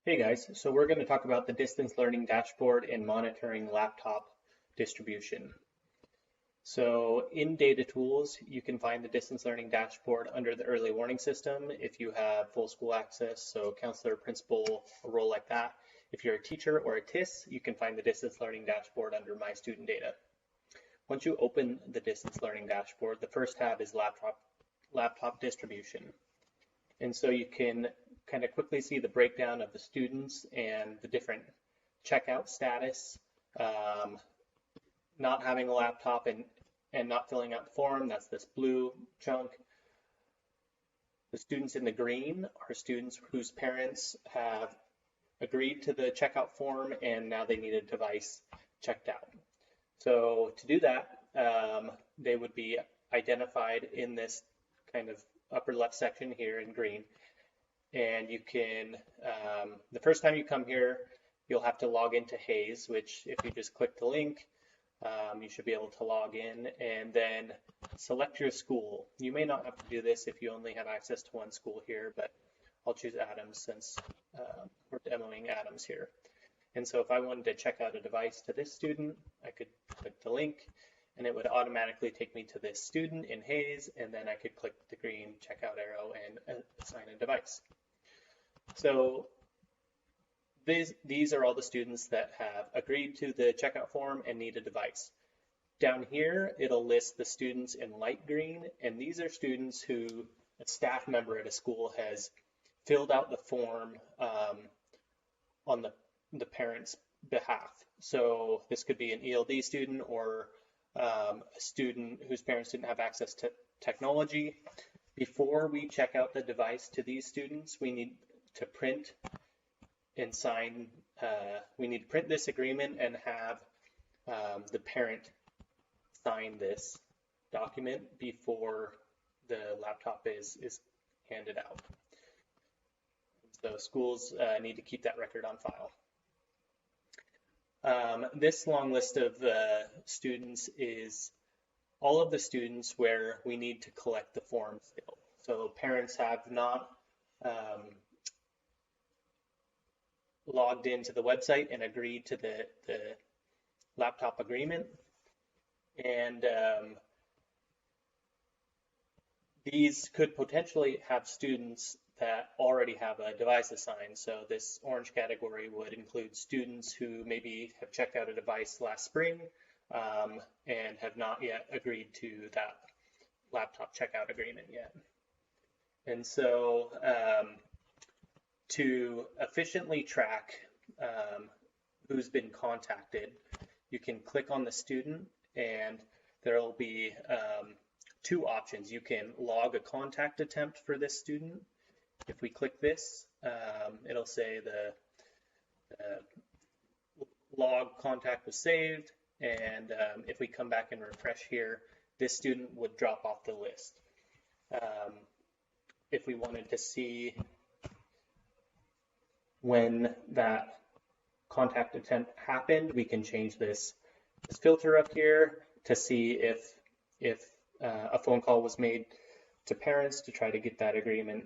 Hey guys, so we're going to talk about the distance learning dashboard and monitoring laptop distribution. So in data tools, you can find the distance learning dashboard under the early warning system if you have full school access, so counselor, principal, a role like that. If you're a teacher or a TIS, you can find the distance learning dashboard under my student data. Once you open the distance learning dashboard, the first tab is laptop distribution. And so you can kind of quickly see the breakdown of the students and the different checkout status. Not having a laptop and not filling out the form, that's this blue chunk. The students in the green are students whose parents have agreed to the checkout form and now they need a device checked out. So to do that, they would be identified in this kind of upper left section here in green. And you can, the first time you come here, you'll have to log into Hays, which if you just click the link, you should be able to log in and then select your school. You may not have to do this if you only have access to one school here, but I'll choose Adams since we're demoing Adams here. And so if I wanted to check out a device to this student, I could click the link and it would automatically take me to this student in Hays, and then I could click the green checkout arrow and assign a device. So these are all the students that have agreed to the checkout form and need a device. Down here, it'll list the students in light green, and these are students who a staff member at a school has filled out the form on the parent's behalf. So this could be an ELD student or a student whose parents didn't have access to technology. Before we check out the device to these students, we need to print and sign, we need to print this agreement and have the parent sign this document before the laptop is handed out. So schools need to keep that record on file. This long list of students is all of the students where we need to collect the form still. So parents have not logged into the website and agreed to the laptop agreement. And these could potentially have students that already have a device assigned. So this orange category would include students who maybe have checked out a device last spring and have not yet agreed to that laptop checkout agreement yet. And so to efficiently track who's been contacted, you can click on the student and there will be two options. You can log a contact attempt for this student. If we click this, it'll say the log contact was saved, and if we come back and refresh here, this student would drop off the list. If we wanted to see when that contact attempt happened, we can change this filter up here to see if a phone call was made to parents to try to get that agreement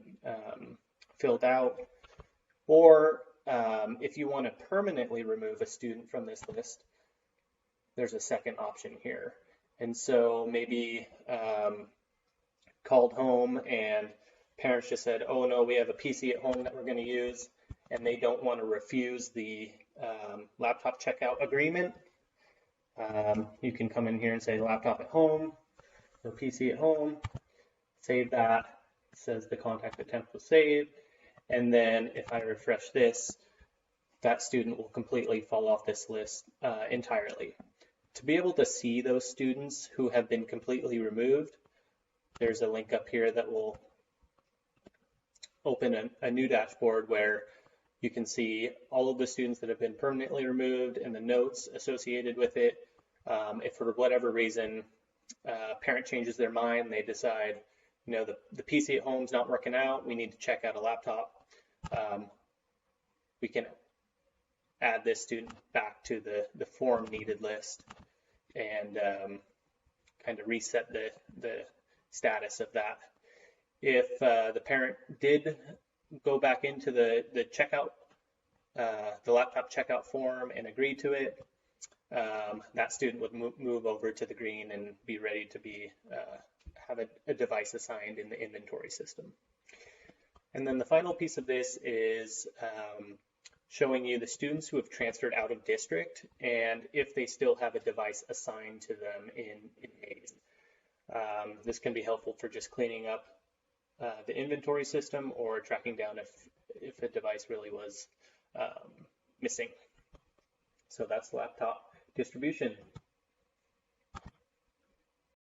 filled out, or if you want to permanently remove a student from this list, there's a second option here. And so maybe called home and parents just said, oh no, we have a PC at home that we're going to use, and they don't want to refuse the laptop checkout agreement. You can come in here and say laptop at home or PC at home, save that, it says the contact attempt was saved, and then if I refresh this, that student will completely fall off this list entirely. To be able to see those students who have been completely removed, there's a link up here that will open a new dashboard where you can see all of the students that have been permanently removed and the notes associated with it. If for whatever reason parent changes their mind, they decide, you know, the PC at home is not working out, we need to check out a laptop, we can add this student back to the form needed list and kind of reset the status of that. If the parent did go back into the checkout the laptop checkout form and agree to it, that student would move over to the green and be ready to be have a device assigned in the inventory system. And then the final piece of this is showing you the students who have transferred out of district and if they still have a device assigned to them in Maze. This can be helpful for just cleaning up the inventory system or tracking down if a device really was missing. So that's laptop distribution.